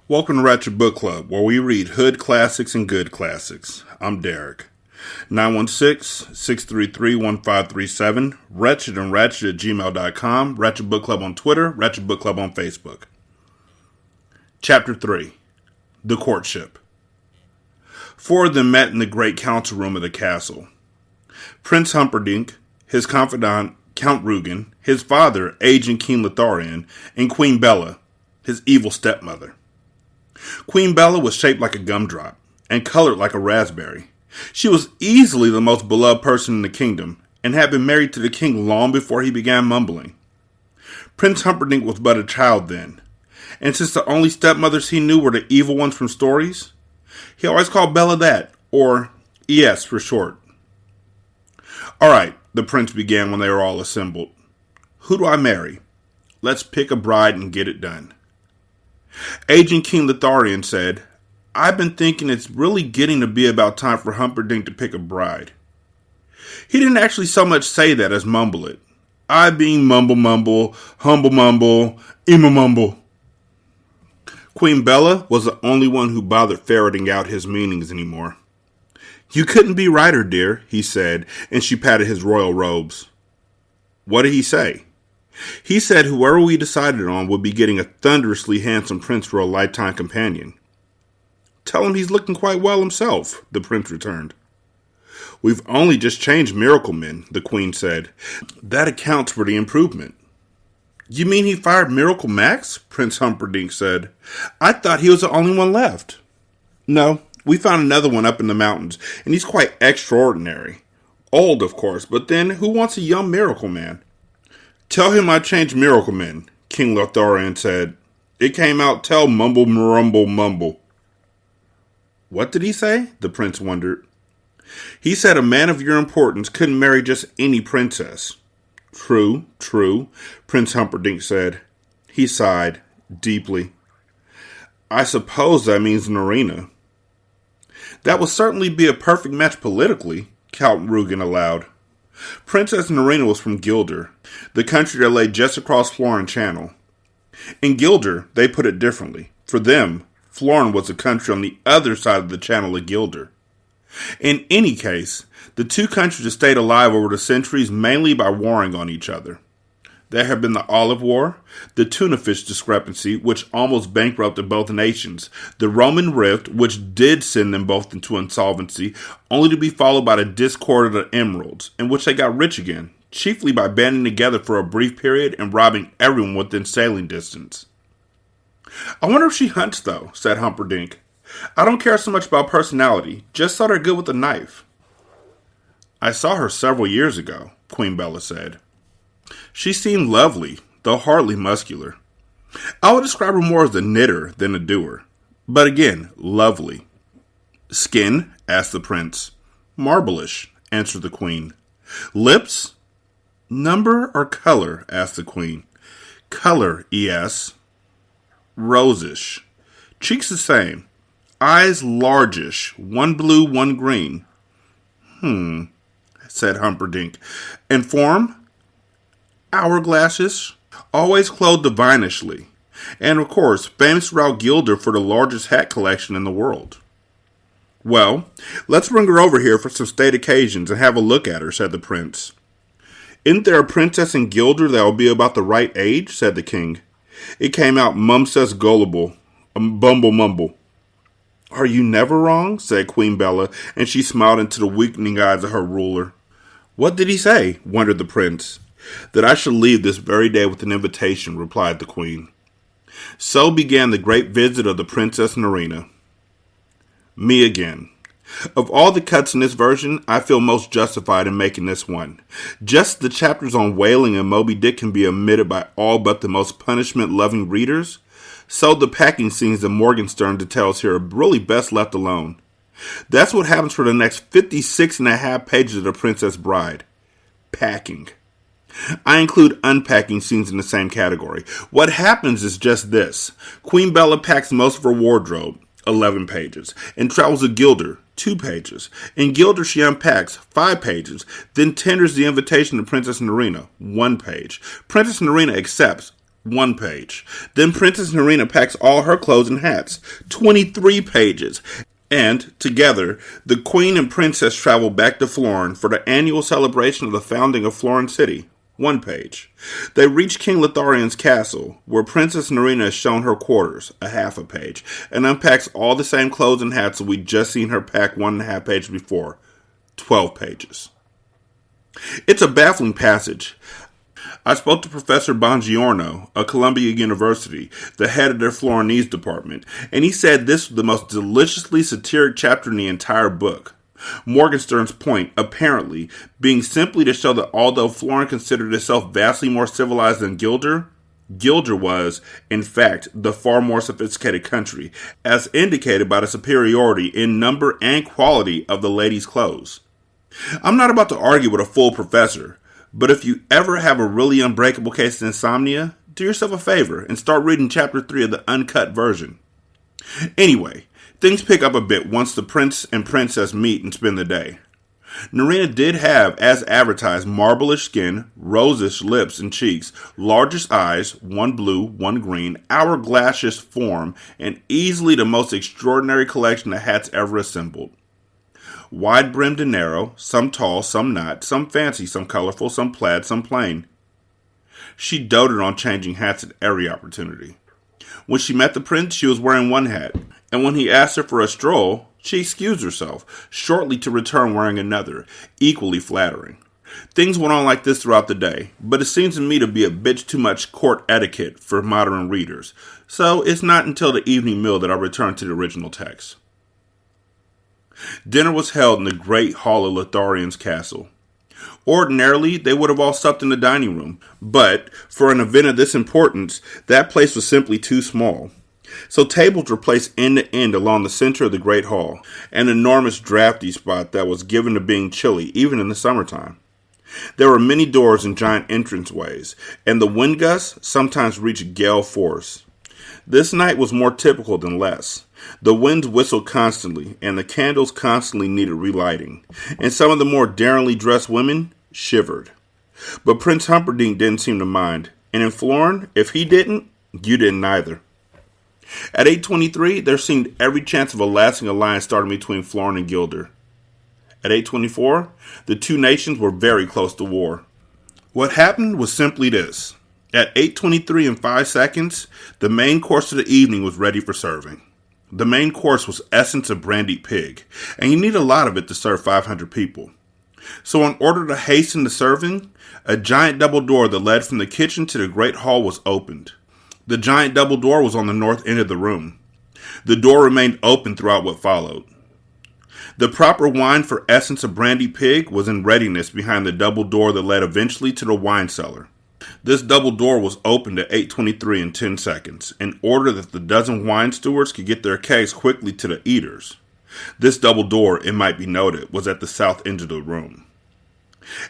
Welcome to Ratchet Book Club, where we read hood classics and good classics. I'm Derek. 916-633-1537, Ratchet and Ratchet at gmail.com, Ratchet Book Club on Twitter, Ratchet Book Club on Facebook. Chapter 3, The Courtship. Four of them met in the great council room of the castle. Prince Humperdinck, his confidant Count Rugen, his father, aged King Lothlorien, and Queen Bella, his evil stepmother. Queen Bella was shaped like a gumdrop and colored like a raspberry. She was easily the most beloved person in the kingdom and had been married to the king long before he began mumbling. Prince Humperdinck was but a child then, and since the only stepmothers he knew were the evil ones from stories, he always called Bella that, or ES for short. "All right," the prince began when they were all assembled. "Who do I marry? Let's pick a bride and get it done." Aging King Lothlorien said, "I've been thinking it's really getting to be about time for Humperdinck to pick a bride." He didn't actually so much say that as mumble it. I being mumble mumble, humble mumble, ima mumble. Queen Bella was the only one who bothered ferreting out his meanings anymore. "You couldn't be righter, dear," he said, and she patted his royal robes. "What did he say?" "He said whoever we decided on would be getting a thunderously handsome prince for a lifetime companion." "Tell him he's looking quite well himself," the prince returned. "We've only just changed Miracle Men," the queen said. "That accounts for the improvement." "You mean he fired Miracle Max?" Prince Humperdinck said. "I thought he was the only one left." "No, we found another one up in the mountains, and he's quite extraordinary. Old, of course, but then who wants a young Miracle Man?" "Tell him I changed Miracle Men," King Lothlorien said. "It came out tell mumble mumble mumble." "What did he say?" the prince wondered. "He said a man of your importance couldn't marry just any princess." True, Prince Humperdinck said. He sighed deeply. "I suppose that means Narina." "That would certainly be a perfect match politically," Count Rugen allowed. Princess Narina was from Gilder, the country that lay just across Florin Channel. In Gilder, they put it differently. For them, Florin was a country on the other side of the channel of Gilder. In any case, the two countries have stayed alive over the centuries mainly by warring on each other. There had been the Olive War, the tuna fish discrepancy, which almost bankrupted both nations, the Roman Rift, which did send them both into insolvency, only to be followed by the discord of the Emeralds, in which they got rich again, chiefly by banding together for a brief period and robbing everyone within sailing distance. "I wonder if she hunts, though," said Humperdinck. "I don't care so much about personality, just thought her good with a knife." "I saw her several years ago," Queen Bella said. "She seemed lovely, though hardly muscular. I would describe her more as a knitter than a doer. But again, lovely." "Skin?" asked the prince. "Marble-ish," answered the queen. "Lips?" "Number or color?" asked the queen. "Color, yes." "Rosish. Cheeks the same. Eyes largish, one blue, one green." Said Humperdinck. "And form?" "Hourglasses, always clothed divinishly, and of course famous throughout Gilder for the largest hat collection in the world." "Well, let's bring her over here for some state occasions and have a look at her," said the prince. "Isn't there a princess in Gilder that will be about the right age?" said the king. It came out mumsess gullible, bumble mumble. "Are you never wrong?" said Queen Bella, and she smiled into the weakening eyes of her ruler. "What did he say?" wondered the prince. "That I should leave this very day with an invitation," replied the queen. So began the great visit of the Princess Narina. Me again. Of all the cuts in this version, I feel most justified in making this one. Just the chapters on whaling and Moby Dick can be omitted by all but the most punishment-loving readers, so the packing scenes that Morgenstern details here are really best left alone. That's what happens for the next 56 and a half pages of The Princess Bride. Packing. I include unpacking scenes in the same category. What happens is just this. Queen Bella packs most of her wardrobe, 11 pages, and travels to Gilder, 2 pages. In Gilder, she unpacks, 5 pages, then tenders the invitation to Princess Narina, 1 page. Princess Narina accepts, 1 page. Then Princess Narina packs all her clothes and hats. 23 pages. And, together, the Queen and Princess travel back to Florin for the annual celebration of the founding of Florin City. 1 page. They reach King Lotharian's castle, where Princess Narina is shown her quarters, a half a page, and unpacks all the same clothes and hats that we'd just seen her pack 1.5 pages before. 12 pages. It's a baffling passage. I spoke to Professor Bongiorno of Columbia University, the head of their Florinese department, and he said this was the most deliciously satiric chapter in the entire book. Morgenstern's point, apparently, being simply to show that although Florin considered itself vastly more civilized than Gilder, Gilder was, in fact, the far more sophisticated country, as indicated by the superiority in number and quality of the ladies' clothes. I'm not about to argue with a full professor, but if you ever have a really unbreakable case of insomnia, do yourself a favor and start reading chapter 3 of the uncut version. Anyway, things pick up a bit once the prince and princess meet and spend the day. Narina did have, as advertised, marble-ish skin, rosish lips and cheeks, largish eyes, one blue, one green, hourglassish form, and easily the most extraordinary collection of hats ever assembled. Wide-brimmed and narrow, some tall, some not, some fancy, some colorful, some plaid, some plain. She doted on changing hats at every opportunity. When she met the prince, she was wearing one hat, and when he asked her for a stroll, she excused herself, shortly to return wearing another, equally flattering. Things went on like this throughout the day, but it seems to me to be a bit too much court etiquette for modern readers, so it's not until the evening meal that I return to the original text. Dinner was held in the great hall of Lotharian's castle. Ordinarily, they would have all supped in the dining room, but for an event of this importance, that place was simply too small. So tables were placed end to end along the center of the great hall, an enormous drafty spot that was given to being chilly, even in the summertime. There were many doors and giant entranceways, and the wind gusts sometimes reached gale force. This night was more typical than less. The winds whistled constantly, and the candles constantly needed relighting, and some of the more daringly dressed women shivered. But Prince Humperdinck didn't seem to mind, and in Florin, if he didn't, you didn't either. At 8:23, there seemed every chance of a lasting alliance starting between Florin and Gilder. At 8:24, the two nations were very close to war. What happened was simply this. At 8:23 and 5 seconds, the main course of the evening was ready for serving. The main course was essence of brandied pig, and you need a lot of it to serve 500 people. So in order to hasten the serving, a giant double door that led from the kitchen to the great hall was opened. The giant double door was on the north end of the room. The door remained open throughout what followed. The proper wine for essence of brandy pig was in readiness behind the double door that led eventually to the wine cellar. This double door was opened at 8:23 and 10 seconds, in order that the dozen wine stewards could get their kegs quickly to the eaters. This double door, it might be noted, was at the south end of the room.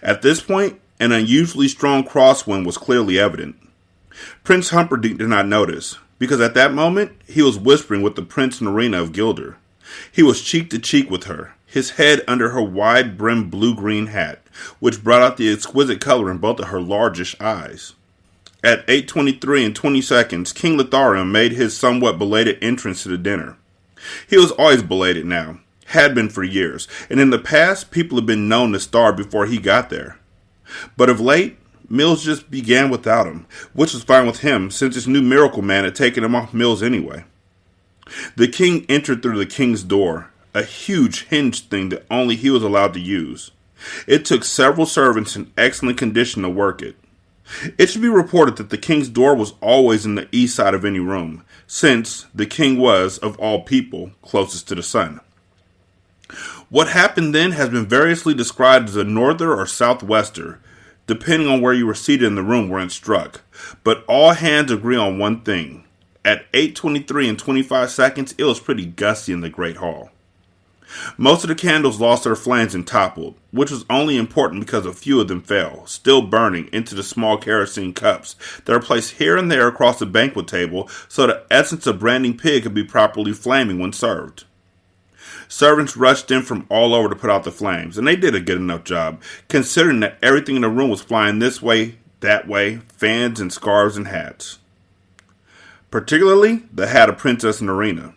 At this point, an unusually strong crosswind was clearly evident. Prince Humperdinck did not notice, because at that moment, he was whispering with the Prince Narina of Gilder. He was cheek to cheek with her, his head under her wide-brimmed blue-green hat, which brought out the exquisite color in both of her largish eyes. At 8:23 and 20 seconds, King Lotharian made his somewhat belated entrance to the dinner. He was always belated now, had been for years, and in the past, people had been known to starve before he got there. But of late, meals just began without him, which was fine with him, since his new miracle man had taken him off meals anyway. The king entered through the king's door, a huge hinged thing that only he was allowed to use. It took several servants in excellent condition to work it. It should be reported that the king's door was always in the east side of any room, since the king was, of all people, closest to the sun. What happened then has been variously described as a norther or southwester, depending on where you were seated in the room where it struck, but all hands agree on one thing. At 8:23 and 25 seconds, it was pretty gusty in the great hall. Most of the candles lost their flames and toppled, which was only important because a few of them fell, still burning, into the small kerosene cups that are placed here and there across the banquet table so the essence of branding pig could be properly flaming when served. Servants rushed in from all over to put out the flames, and they did a good enough job, considering that everything in the room was flying this way, that way, fans and scarves and hats. particularly the hat of Princess Narina.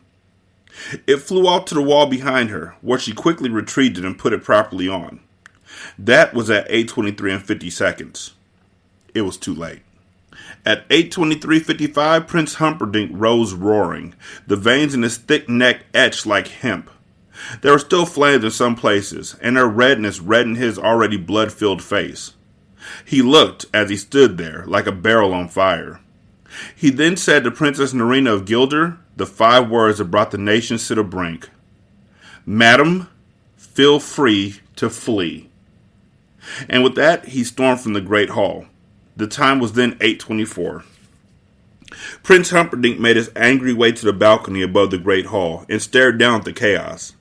It flew off to the wall behind her, where she quickly retrieved it and put it properly on. That was at 8:23:50. It was too late. At 8:23:55, Prince Humperdinck rose roaring, the veins in his thick neck etched like hemp. There were still flames in some places, and their redness reddened his already blood-filled face. He looked, as he stood there, like a barrel on fire. He then said to Princess Narina of Gilder the 5 words that brought the nations to the brink. "Madam, feel free to flee." And with that, he stormed from the great hall. The time was then 8:24. Prince Humperdinck made his angry way to the balcony above the great hall and stared down at the chaos.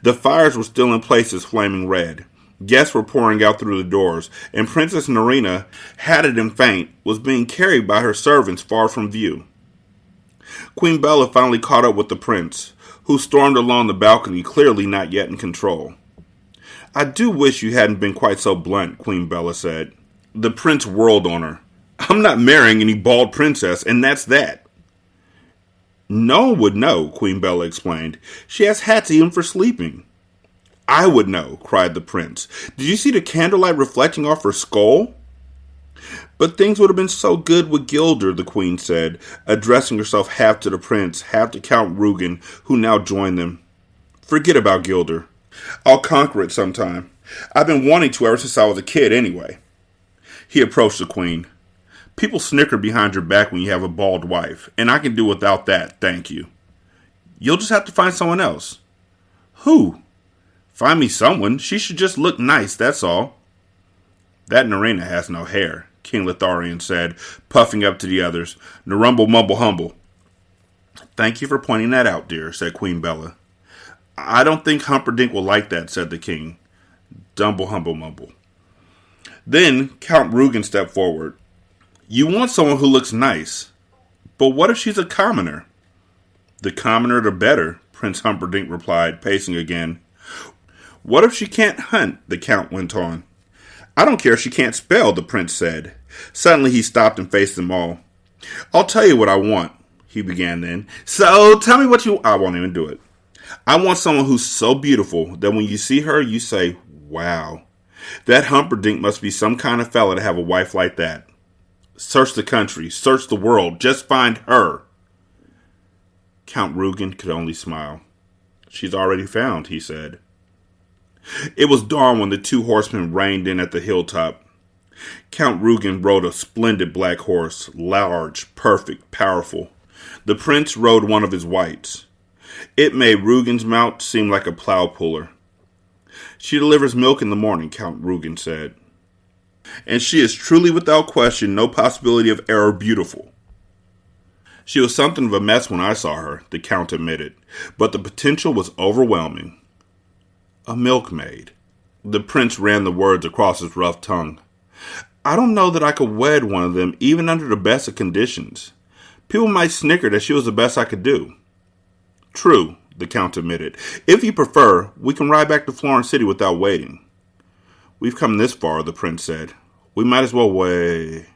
The fires were still in places flaming red. Guests were pouring out through the doors, and Princess Narina, hatted and faint, was being carried by her servants far from view. Queen Bella finally caught up with the prince, who stormed along the balcony, clearly not yet in control. "I do wish you hadn't been quite so blunt," Queen Bella said. The prince whirled on her. "I'm not marrying any bald princess, and that's that." "No one would know," Queen Bella explained. "She has hats even for sleeping." "I would know," cried the prince. "Did you see the candlelight reflecting off her skull?" "But things would have been so good with Gilder," the queen said, addressing herself half to the prince, half to Count Rugen, who now joined them. "Forget about Gilder. I'll conquer it sometime. I've been wanting to ever since I was a kid anyway." He approached the queen. "People snicker behind your back when you have a bald wife, and I can do without that, thank you." "You'll just have to find someone else." "Who?" "Find me someone. She should just look nice, that's all." "That Narina has no hair," King Litharian said, puffing up to the others. "Narumble mumble humble." "Thank you for pointing that out, dear," said Queen Bella. "I don't think Humperdinck will like that," said the king. Dumble humble mumble. Then Count Rugen stepped forward. "You want someone who looks nice. But what if she's a commoner?" "The commoner the better," Prince Humperdinck replied, pacing again. "What if she can't hunt?" the count went on. "I don't care if she can't spell," the prince said. Suddenly he stopped and faced them all. "I'll tell you what I want," he began then. "So tell me what you..." "I won't even do it. I want someone who's so beautiful that when you see her, you say, wow. That Humperdinck must be some kind of fella to have a wife like that. Search the country, search the world, just find her." Count Rugen could only smile. "She's already found," he said. It was dawn when the 2 horsemen reined in at the hilltop. Count Rugen rode a splendid black horse, large, perfect, powerful. The prince rode one of his whites. It made Rugen's mount seem like a plow puller. "She delivers milk in the morning," Count Rugen said. "And she is truly without question no possibility of error beautiful." "She was something of a mess when I saw her," the count admitted, "but the potential was overwhelming." "A milkmaid." The prince ran the words across his rough tongue. "I don't know that I could wed one of them even under the best of conditions. People might snicker that she was the best I could do." "True," the count admitted. "If you prefer, we can ride back to Florence City without waiting." "We've come this far," the prince said. "We might as well wait."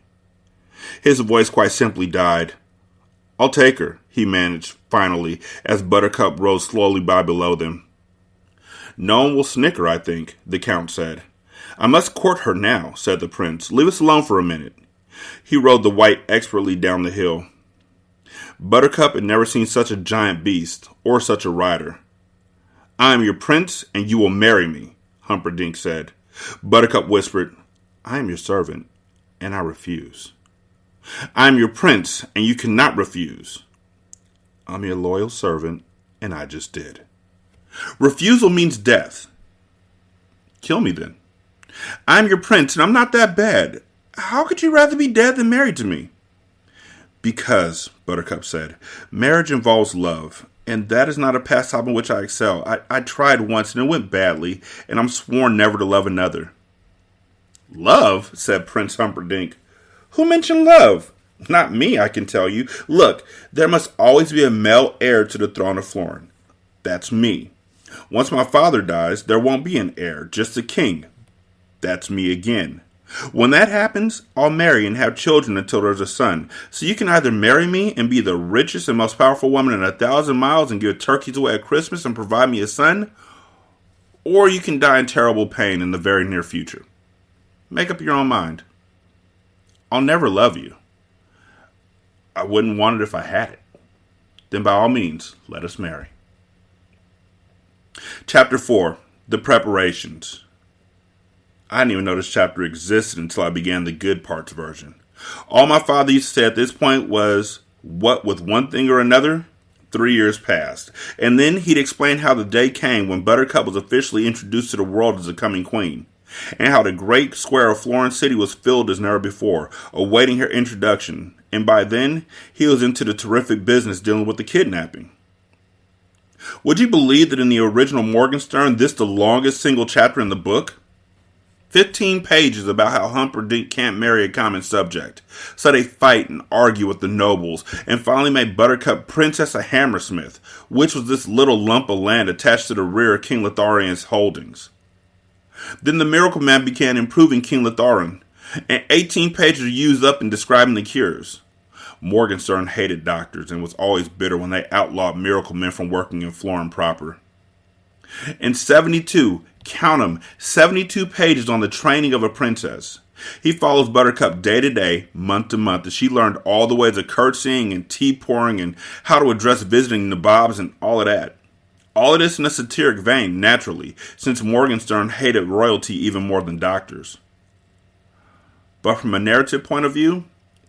His voice quite simply died. "I'll take her," he managed, finally, as Buttercup rose slowly by below them. "No one will snicker, I think," the count said. "I must court her now," said the prince. "Leave us alone for a minute." He rode the white expertly down the hill. Buttercup had never seen such a giant beast, or such a rider. "I am your prince, and you will marry me," Humperdinck said. Buttercup whispered, "I am your servant, and I refuse." "I am your prince, and you cannot refuse." "I'm your loyal servant, and I just did." "Refusal means death." "Kill me then." "I'm your prince, and I'm not that bad. How could you rather be dead than married to me?" "Because," Buttercup said, "marriage involves love, and that is not a pastime in which I excel. I tried once, and it went badly, and I'm sworn never to love another." "Love?" said Prince Humperdinck. "Who mentioned love?" "Not me, I can tell you. Look, there must always be a male heir to the throne of Florence. That's me. Once my father dies, there won't be an heir, just a king. That's me again. When that happens, I'll marry and have children until there's a son. So you can either marry me and be the richest and most powerful woman in 1,000 miles and give turkeys away at Christmas and provide me a son, or you can die in terrible pain in the very near future. Make up your own mind. I'll never love you. I wouldn't want it if I had it. Then by all means, let us marry. Chapter 4, The Preparations. I didn't even know this chapter existed until I began the Good Parts version. All my father used to say at this point was, what with one thing or another, 3 years passed. And then he'd explain how the day came when Buttercup was officially introduced to the world as a coming queen, and how the great square of Florence City was filled as never before, awaiting her introduction. And by then, he was into the terrific business dealing with the kidnapping. Would you believe that in the original Morgenstern, this is the longest single chapter in the book? 15 pages about how Humperdinck can't marry a common subject. So they fight and argue with the nobles, and finally made Buttercup Princess of Hammersmith, which was this little lump of land attached to the rear of King Lotharian's holdings. Then the Miracle Man began improving King Lotharian, and 18 pages are used up in describing the cures. Morgenstern hated doctors and was always bitter when they outlawed miracle men from working in Florin proper. In 72, count 'em, 72 pages on the training of a princess. He follows Buttercup day to day, month to month, as she learned all the ways of curtsying and tea pouring and how to address visiting nabobs and all of that. All of this in a satiric vein, naturally, since Morgenstern hated royalty even more than doctors. But from a narrative point of view,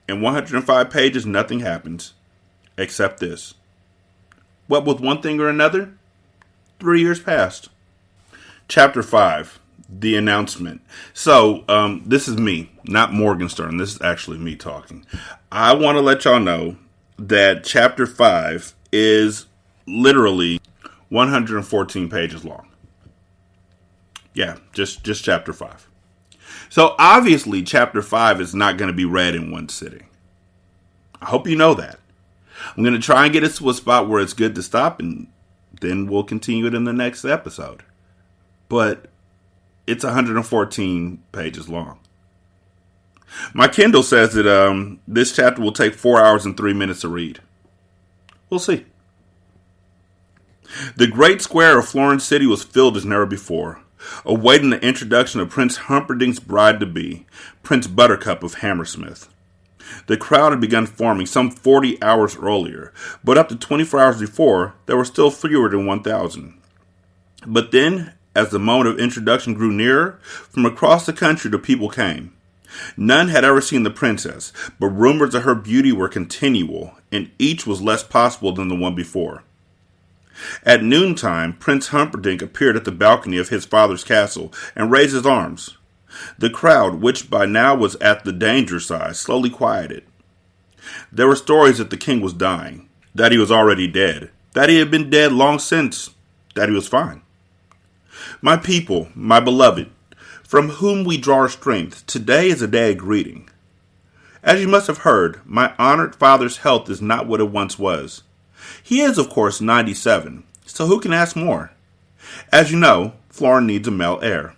in 105 pages, nothing happens, except this. What with one thing or another? 3 years passed. Chapter 5, The Announcement. So, this is me, not Morgenstern. This is actually me talking. I want to let y'all know that Chapter 5 is literally 114 pages long. Yeah, just Chapter 5. So, obviously, Chapter 5 is not going to be read in one sitting. I hope you know that. I'm going to try and get us to a spot where it's good to stop, and then we'll continue it in the next episode. But it's 114 pages long. My Kindle says that this chapter will take 4 hours and 3 minutes to read. We'll see. The great square of Florence City was filled as never before, awaiting the introduction of Prince Humperdinck's bride-to-be, Prince Buttercup of Hammersmith. The crowd had begun forming some 40 hours earlier, but up to 24 hours before, there were still fewer than 1,000. But then, as the moment of introduction grew nearer, from across the country the people came. None had ever seen the princess, but rumors of her beauty were continual, and each was less possible than the one before. At noontime, Prince Humperdinck appeared at the balcony of his father's castle and raised his arms. The crowd, which by now was at the danger side, slowly quieted. There were stories that the king was dying, that he was already dead, that he had been dead long since, that he was fine. My people, my beloved, from whom we draw our strength, today is a day of greeting. As you must have heard, my honored father's health is not what it once was. He is, of course, 97, so who can ask more? As you know, Florin needs a male heir.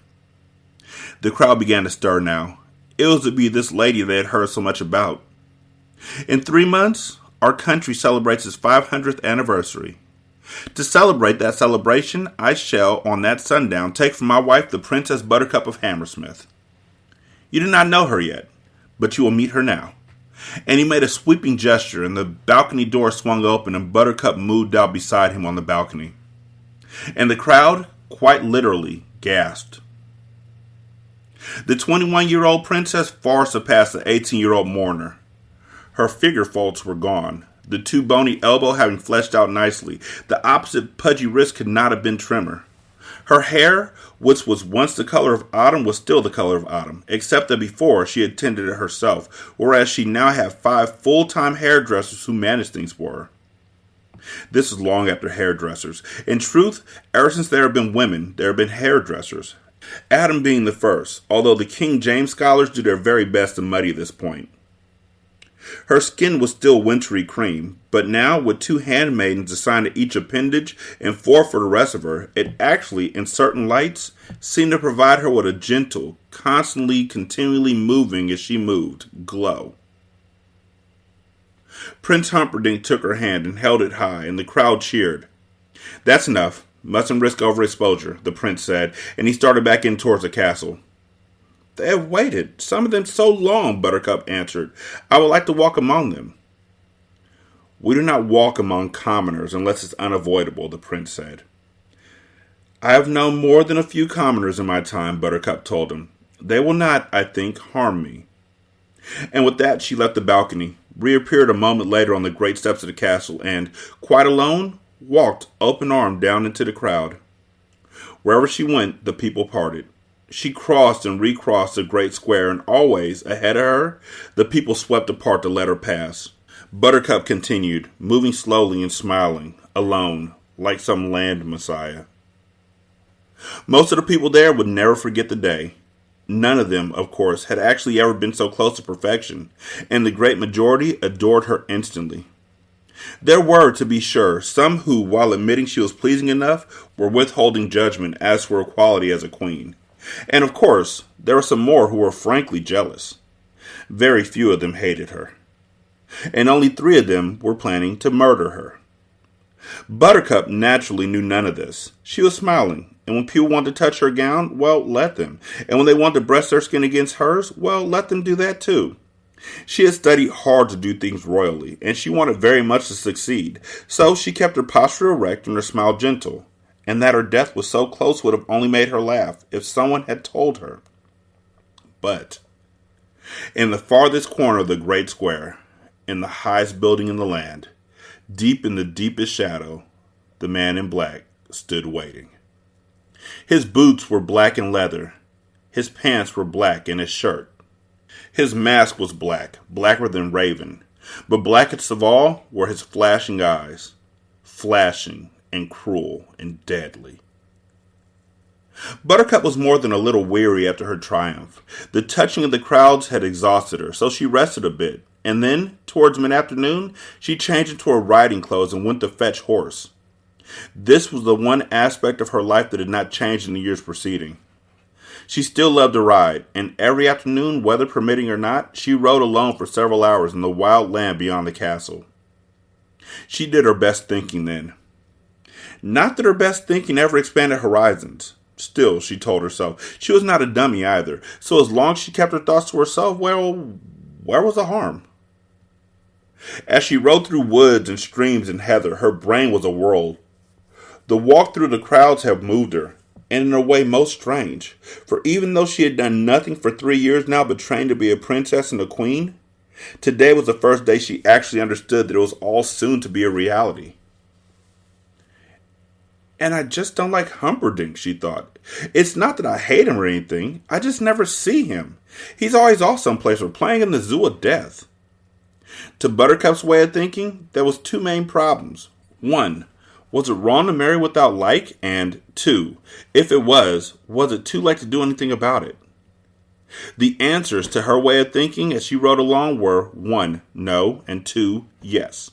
The crowd began to stir now. It was to be this lady they had heard so much about. In 3 months, our country celebrates its 500th anniversary. To celebrate that celebration, I shall, on that sundown, take for my wife the Princess Buttercup of Hammersmith. You do not know her yet, but you will meet her now. And he made a sweeping gesture, and the balcony door swung open, and Buttercup moved out beside him on the balcony. And the crowd, quite literally, gasped. The 21-year-old princess far surpassed the 18-year-old mourner. Her figure folds were gone, the too bony elbow having fleshed out nicely. The opposite pudgy wrist could not have been trimmer. Her hair, which was once the color of autumn, was still the color of autumn, except that before she had tended it herself, whereas she now had 5 full-time hairdressers who managed things for her. This was long after hairdressers. In truth, ever since there have been women, there have been hairdressers. Adam being the first, although the King James scholars do their very best to muddy this point. Her skin was still wintry cream, but now with 2 handmaidens assigned to each appendage and 4 for the rest of her, it actually, in certain lights, seemed to provide her with a gentle, constantly, continually moving as she moved, glow. Prince Humperdinck took her hand and held it high, and the crowd cheered. "That's enough. Mustn't risk overexposure," the prince said, and he started back in towards the castle. "They have waited, some of them so long," Buttercup answered. "I would like to walk among them." "We do not walk among commoners unless it's unavoidable," the prince said. "I have known more than a few commoners in my time," Buttercup told him. "They will not, I think, harm me." And with that she left the balcony, reappeared a moment later on the great steps of the castle, and, quite alone, walked open-armed down into the crowd. Wherever she went, the people parted. She crossed and recrossed the great square, and always, ahead of her, the people swept apart to let her pass. Buttercup continued, moving slowly and smiling, alone, like some land messiah. Most of the people there would never forget the day. None of them, of course, had actually ever been so close to perfection, and the great majority adored her instantly. There were, to be sure, some who, while admitting she was pleasing enough, were withholding judgment as to her quality as a queen. And of course, there were some more who were frankly jealous. Very few of them hated her. And only 3 of them were planning to murder her. Buttercup naturally knew none of this. She was smiling, and when people wanted to touch her gown, well, let them. And when they wanted to press their skin against hers, well, let them do that too. She had studied hard to do things royally, and she wanted very much to succeed, so she kept her posture erect and her smile gentle, and that her death was so close would have only made her laugh if someone had told her. But in the farthest corner of the great square, in the highest building in the land, deep in the deepest shadow, the man in black stood waiting. His boots were black and leather, his pants were black and his shirt. His mask was black, blacker than raven, but blackest of all were his flashing eyes, flashing and cruel and deadly. Buttercup was more than a little weary after her triumph. The touching of the crowds had exhausted her, so she rested a bit, and then, towards mid-afternoon, she changed into her riding clothes and went to fetch horse. This was the one aspect of her life that had not changed in the years preceding. She still loved to ride, and every afternoon, weather permitting or not, she rode alone for several hours in the wild land beyond the castle. She did her best thinking then. Not that her best thinking ever expanded horizons. Still, she told herself, she was not a dummy either, so as long as she kept her thoughts to herself, well, where was the harm? As she rode through woods and streams and heather, her brain was a whirl. The walk through the crowds had moved her, and in a way most strange, for even though she had done nothing for 3 years now but trained to be a princess and a queen, today was the first day she actually understood that it was all soon to be a reality. And I just don't like Humperdinck, she thought. It's not that I hate him or anything, I just never see him. He's always off someplace or playing in the zoo of death. To Buttercup's way of thinking, there was 2 main problems. 1, was it wrong to marry without like? And 2, if it was it too late to do anything about it? The answers to her way of thinking as she rode along were 1, no, and 2, yes.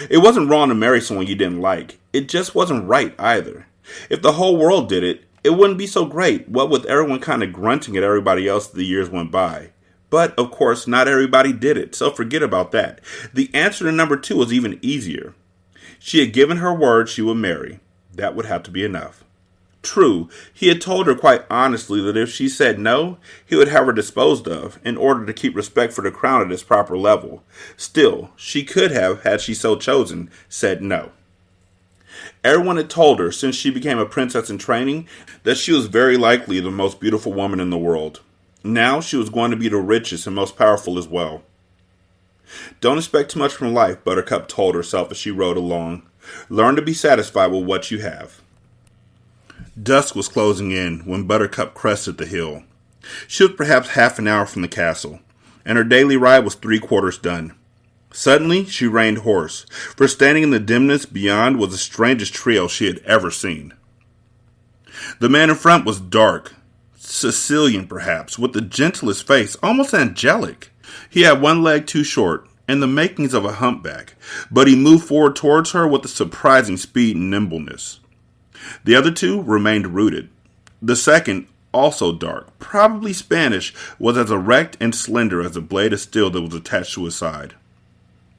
It wasn't wrong to marry someone you didn't like. It just wasn't right either. If the whole world did it, it wouldn't be so great, what with everyone kind of grunting at everybody else as the years went by. But, of course, not everybody did it, so forget about that. The answer to number 2 was even easier. She had given her word she would marry. That would have to be enough. True, he had told her quite honestly that if she said no, he would have her disposed of, in order to keep respect for the crown at its proper level. Still, she could have, had she so chosen, said no. Everyone had told her, since she became a princess in training, that she was very likely the most beautiful woman in the world. Now she was going to be the richest and most powerful as well. Don't expect too much from life, Buttercup told herself as she rode along. Learn to be satisfied with what you have. Dusk was closing in when Buttercup crested the hill. She was perhaps half an hour from the castle, and her daily ride was 3/4 done. Suddenly, she reined horse, for standing in the dimness beyond was the strangest trio she had ever seen. The man in front was dark, Sicilian perhaps, with the gentlest face, almost angelic. He had one leg too short, and the makings of a humpback, but he moved forward towards her with a surprising speed and nimbleness. The other two remained rooted. The second, also dark, probably Spanish, was as erect and slender as a blade of steel that was attached to his side.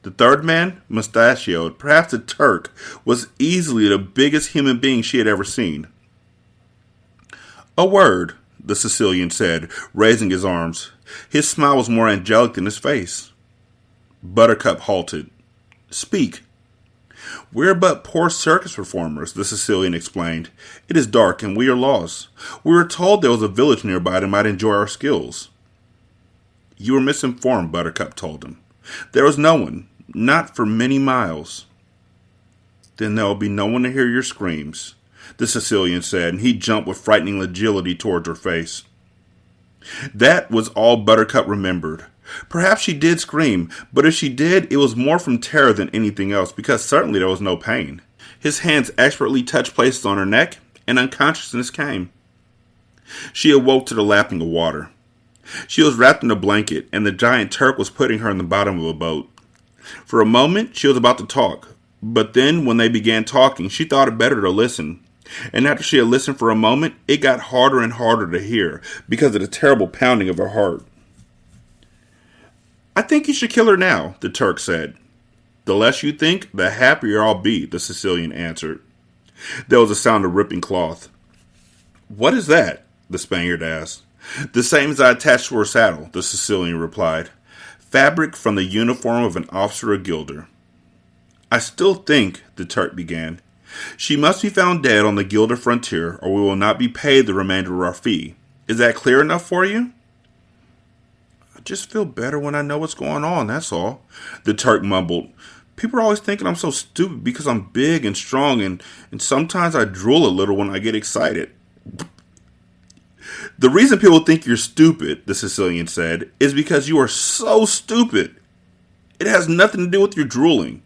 The third man, mustachioed, perhaps a Turk, was easily the biggest human being she had ever seen. "A word," the Sicilian said, raising his arms. His smile was more angelic than his face. Buttercup halted. "Speak." "We're but poor circus performers," the Sicilian explained. "It is dark and we are lost. We were told there was a village nearby that might enjoy our skills." "You were misinformed," Buttercup told him. "There was no one, not for many miles." "Then there will be no one to hear your screams," the Sicilian said, and he jumped with frightening agility towards her face. That was all Buttercup remembered. Perhaps she did scream, but if she did, it was more from terror than anything else, because certainly there was no pain. His hands expertly touched places on her neck, and unconsciousness came. She awoke to the lapping of water. She was wrapped in a blanket, and the giant Turk was putting her in the bottom of a boat. For a moment, she was about to talk, but then when they began talking, she thought it better to listen. And after she had listened for a moment, it got harder and harder to hear, because of the terrible pounding of her heart. "I think you should kill her now," the Turk said. "The less you think, the happier I'll be," the Sicilian answered. There was a sound of ripping cloth. "What is that?" the Spaniard asked. "The same as I attached to her saddle," the Sicilian replied. "Fabric from the uniform of an officer or gilder." "I still think," the Turk began, "she must be found dead on the Gilder frontier, or we will not be paid the remainder of our fee. Is that clear enough for you?" "I just feel better when I know what's going on, that's all," the Turk mumbled. "People are always thinking I'm so stupid because I'm big and strong, and sometimes I drool a little when I get excited." "The reason people think you're stupid," the Sicilian said, "is because you are so stupid. It has nothing to do with your drooling."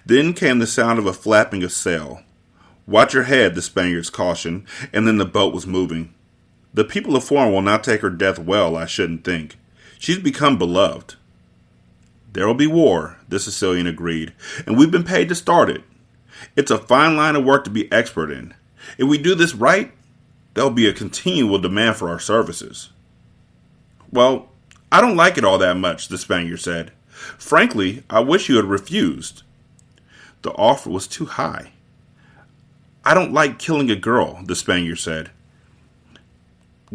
Then came the sound of a flapping of sail. "Watch your head," the Spaniards cautioned, and then the boat was moving. "The people of Foreign will not take her death well, I shouldn't think. She's become beloved." "There will be war," the Sicilian agreed, "and we've been paid to start it. It's a fine line of work to be expert in. If we do this right, there'll be a continual demand for our services." "Well, I don't like it all that much," the Spaniard said. "Frankly, I wish you had refused." "The offer was too high." "I don't like killing a girl," the Spaniard said.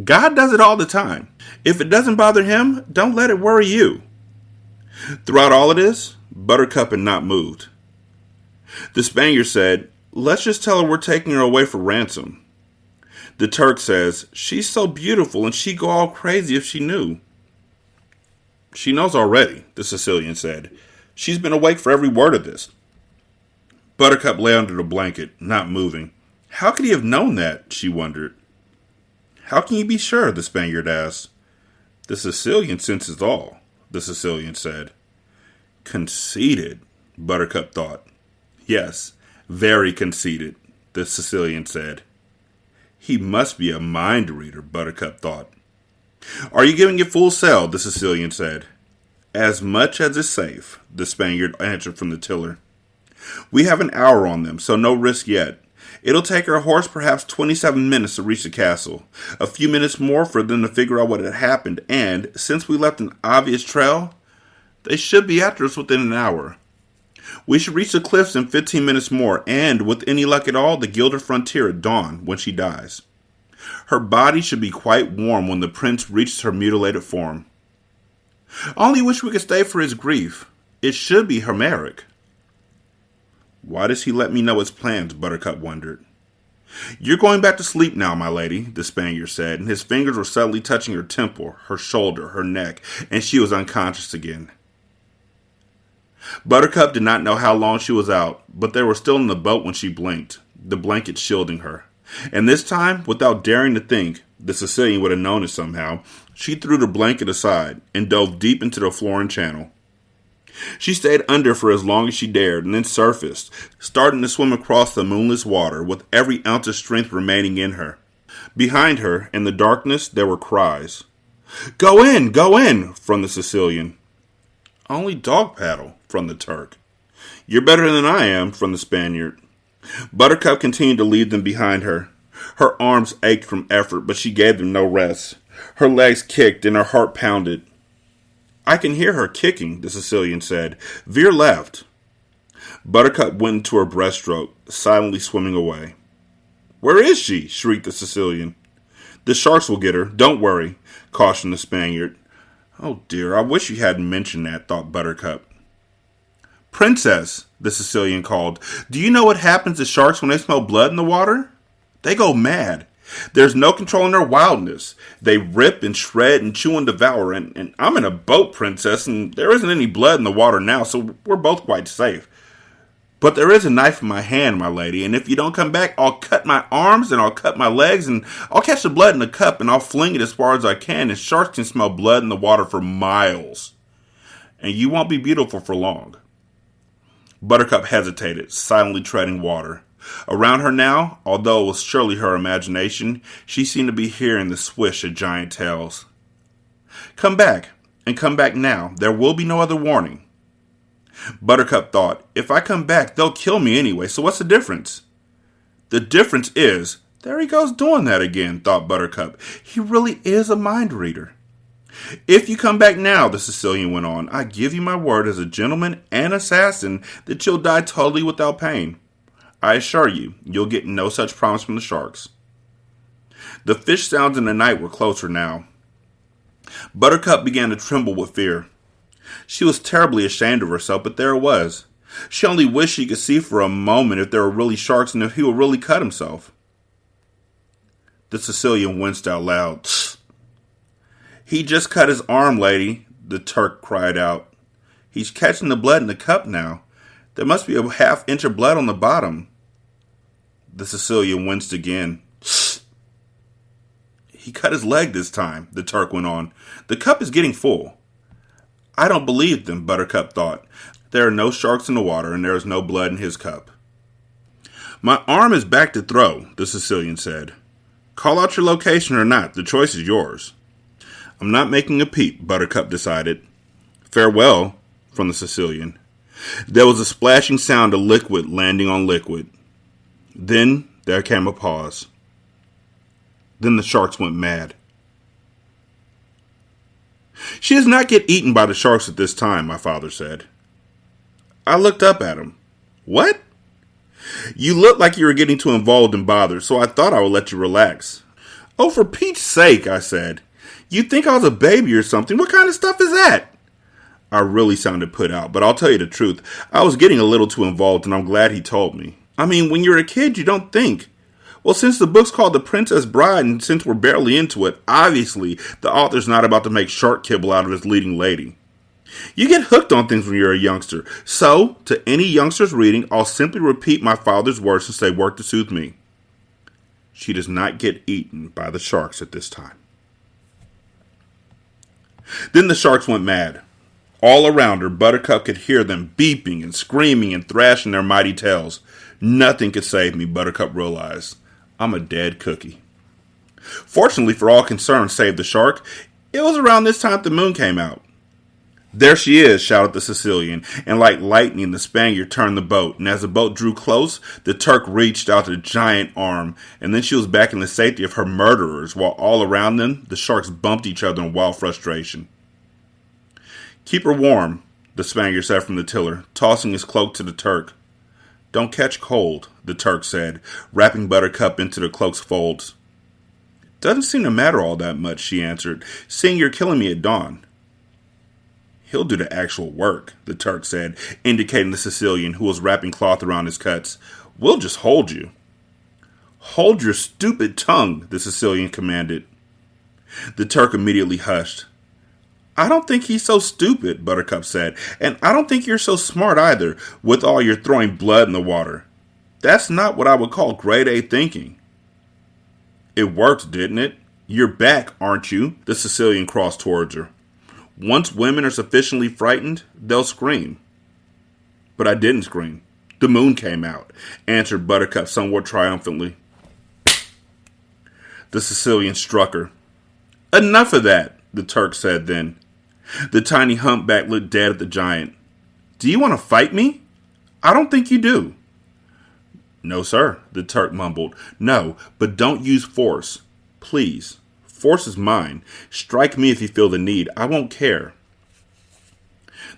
"God does it all the time. If it doesn't bother him, don't let it worry you." Throughout all of this, Buttercup had not moved. The Spaniard said, "Let's just tell her we're taking her away for ransom." The Turk says, "She's so beautiful and she'd go all crazy if she knew." "She knows already," the Sicilian said. "She's been awake for every word of this." Buttercup lay under the blanket, not moving. How could he have known that, she wondered. "How can you be sure?" the Spaniard asked. "The Sicilian senses all," the Sicilian said. Conceited, Buttercup thought. "Yes, very conceited," the Sicilian said. He must be a mind reader, Buttercup thought. "Are you giving it full sail?" the Sicilian said. "As much as is safe," the Spaniard answered from the tiller. "We have an hour on them, so no risk yet. It'll take our horse perhaps 27 minutes to reach the castle. A few minutes more for them to figure out what had happened, and, since we left an obvious trail, they should be after us within an hour. We should reach the cliffs in 15 minutes more, and, with any luck at all, the Gilder frontier at dawn, when she dies. Her body should be quite warm when the prince reaches her mutilated form. I only wish we could stay for his grief. It should be Homeric." "Why does he let me know his plans?" Buttercup wondered. "You're going back to sleep now, my lady," the Spaniard said, and his fingers were subtly touching her temple, her shoulder, her neck, and she was unconscious again. Buttercup did not know how long she was out, but they were still in the boat when she blinked, the blanket shielding her. And this time, without daring to think, the Sicilian would have known it somehow, she threw the blanket aside and dove deep into the Florin Channel. She stayed under for as long as she dared, and then surfaced, starting to swim across the moonless water with every ounce of strength remaining in her. Behind her, in the darkness, there were cries. Go in, from the Sicilian. Only dog paddle, from the Turk. You're better than I am, from the Spaniard. Buttercup continued to lead them behind her. Her arms ached from effort, but she gave them no rest. Her legs kicked and her heart pounded. I can hear her kicking, the Sicilian said. Veer left. Buttercup went into her breaststroke, silently swimming away. Where is she? Shrieked the Sicilian. The sharks will get her. Don't worry, cautioned the Spaniard. Oh dear, I wish you hadn't mentioned that, thought Buttercup. Princess, the Sicilian called, do you know what happens to sharks when they smell blood in the water? They go mad. There's no controlling their wildness. They rip and shred and chew and devour, and I'm in a boat, Princess, and there isn't any blood in the water now, so we're both quite safe. But there is a knife in my hand, my lady, and if you don't come back, I'll cut my arms and I'll cut my legs and I'll catch the blood in a cup and I'll fling it as far as I can, and sharks can smell blood in the water for miles. And you won't be beautiful for long. Buttercup hesitated, silently treading water. Around her now, although it was surely her imagination, she seemed to be hearing the swish of giant tails. Come back, and come back now. There will be no other warning. Buttercup thought, if I come back, they'll kill me anyway, so what's the difference? The difference is, there he goes doing that again, thought Buttercup. He really is a mind reader. If you come back now, the Sicilian went on, I give you my word as a gentleman and assassin that you'll die totally without pain. I assure you, you'll get no such promise from the sharks. The fish sounds in the night were closer now. Buttercup began to tremble with fear. She was terribly ashamed of herself, but there it was. She only wished she could see for a moment if there were really sharks and if he would really cut himself. The Sicilian winced out loud. He just cut his arm, lady, the Turk cried out. He's catching the blood in the cup now. There must be a half-inch of blood on the bottom. The Sicilian winced again. He cut his leg this time, the Turk went on. The cup is getting full. I don't believe them, Buttercup thought. There are no sharks in the water, and there is no blood in his cup. My arm is back to throw, the Sicilian said. Call out your location or not, the choice is yours. I'm not making a peep, Buttercup decided. Farewell, from the Sicilian. There was a splashing sound of liquid landing on liquid. Then there came a pause. Then the sharks went mad. She does not get eaten by the sharks at this time, my father said. I looked up at him. What? You looked like you were getting too involved and bothered, so I thought I would let you relax. Oh, for Pete's sake, I said. You'd think I was a baby or something. What kind of stuff is that? I really sounded put out, but I'll tell you the truth. I was getting a little too involved, and I'm glad he told me. I mean, when you're a kid, you don't think. Well, since the book's called The Princess Bride, and since we're barely into it, obviously, the author's not about to make shark kibble out of his leading lady. You get hooked on things when you're a youngster. So, to any youngsters reading, I'll simply repeat my father's words since they work to soothe me. She does not get eaten by the sharks at this time. Then the sharks went mad. All around her, Buttercup could hear them beeping and screaming and thrashing their mighty tails. Nothing could save me, Buttercup realized. I'm a dead cookie. Fortunately for all concerned, save the shark, it was around this time the moon came out. There she is, shouted the Sicilian, and like lightning the Spaniard turned the boat, and as the boat drew close, the Turk reached out a giant arm, and then she was back in the safety of her murderers, while all around them, the sharks bumped each other in wild frustration. Keep her warm, the Spaniard said from the tiller, tossing his cloak to the Turk. Don't catch cold, the Turk said, wrapping Buttercup into the cloak's folds. Doesn't seem to matter all that much, she answered, seeing you're killing me at dawn. He'll do the actual work, the Turk said, indicating the Sicilian, who was wrapping cloth around his cuts. We'll just hold you. Hold your stupid tongue, the Sicilian commanded. The Turk immediately hushed. I don't think he's so stupid, Buttercup said, and I don't think you're so smart either, with all your throwing blood in the water. That's not what I would call grade A thinking. It worked, didn't it? You're back, aren't you? The Sicilian crossed towards her. Once women are sufficiently frightened, they'll scream. But I didn't scream. The moon came out, answered Buttercup somewhat triumphantly. The Sicilian struck her. Enough of that. the Turk said then. The tiny humpback looked dead at the giant. Do you want to fight me? I don't think you do. No, sir, the Turk mumbled. No, but don't use force. Please. Force is mine. Strike me if you feel the need. I won't care.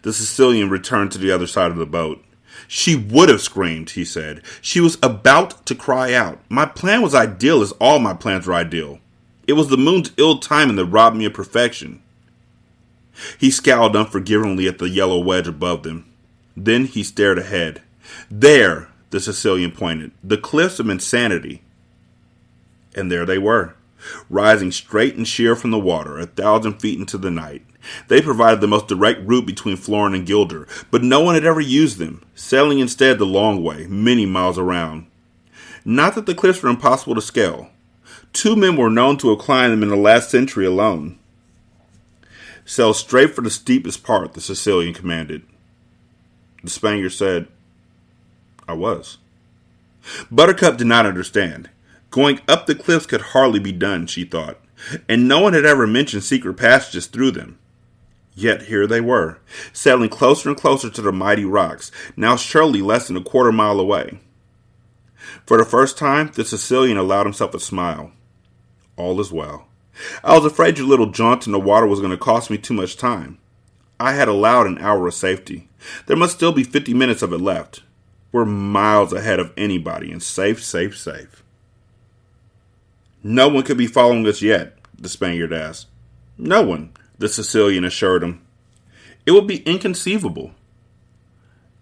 The Sicilian returned to the other side of the boat. She would have screamed, he said. She was about to cry out. My plan was ideal as all my plans were ideal. It was the moon's ill timing that robbed me of perfection. He scowled unforgivingly at the yellow wedge above them. Then he stared ahead. There, the Sicilian pointed, the cliffs of insanity. And there they were, rising straight and sheer from the water, 1,000 feet into the night. They provided the most direct route between Florin and Gilder, but no one had ever used them, sailing instead the long way, many miles around. Not that the cliffs were impossible to scale. 2 men were known to have climbed them in the last century alone. Sail straight for the steepest part, the Sicilian commanded. The Spaniard said, I was. Buttercup did not understand. Going up the cliffs could hardly be done, she thought, and no one had ever mentioned secret passages through them. Yet here they were, sailing closer and closer to the mighty rocks, now surely less than a quarter mile away. For the first time, the Sicilian allowed himself a smile. All is well. I was afraid your little jaunt in the water was going to cost me too much time. I had allowed an hour of safety. There must still be 50 minutes of it left. We're miles ahead of anybody and safe, safe, safe. No one could be following us yet, the Spaniard asked. No one, the Sicilian assured him. It would be inconceivable.